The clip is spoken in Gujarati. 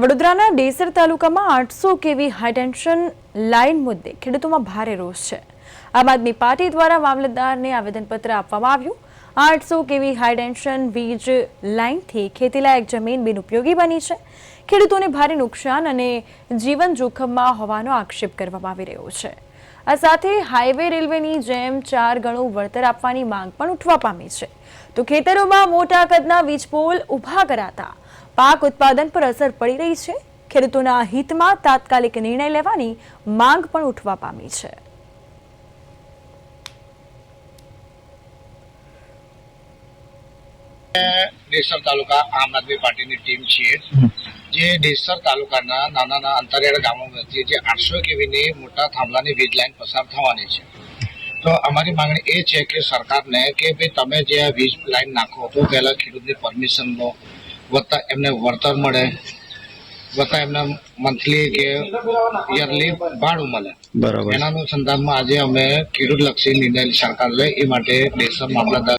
વડોદરાના ડેસર તાલુકામાં 800 કેવી હાઈટેન્શન લાઇન મુદ્દે ખેડૂતોમાં ભારે રોષ છે। આમ આદમી પાર્ટી દ્વારા મામલતદારને આવેદનપત્ર આપવામાં આવ્યું। 800 કેવી હાઈટેન્શન વીજ લાઇનથી ખેતીલાયક જમીન બિનઉપયોગી બની છે। ખેડૂતોને ભારે નુકસાન અને જીવન જોખમમાં હોવાનો આક્ષેપ કરવામાં આવી રહ્યો છે। આ સાથે હાઈવે રેલવેની જેમ 4 ગણું વળતર આપવાની માંગ પણ ઉઠવા પામી છે। તો ખેતરોમાં મોટા કદના વીજપોલ ઊભા કરાતા પાક ઉત્પાદન પર અસર પડી રહી છે। ખેડૂતોના હિતમાં તાત્કાલિક નિર્ણય લેવાની માંગ પણ ઉઠવા પામી છે। ડેસર તાલુકા આમ આદમી પાર્ટીની ટીમ છે જે ડેસર તાલુકાના નાના અંતરિયાળ ગામોમાંથી જે 800 કેવીની મોટા થાંભલાની વીજ લાઈન પસાર થવાની છે। તો અમારી માંગણી એ છે કે સરકારને કે ભાઈ તમે જે આ વીજ લાઈન નાખો તો પહેલા ખેડૂતની પરમિશન લો, વત્તા એમને વળતર મળે, વત્તા એમને મંથલી કે યરલી ભાડું મળે। બરાબર। એના અનુસંધાનમાં આજે અમે ખેડૂતલક્ષી નિર્ણય સરકાર લે એ માટે ડેસર મામલતદાર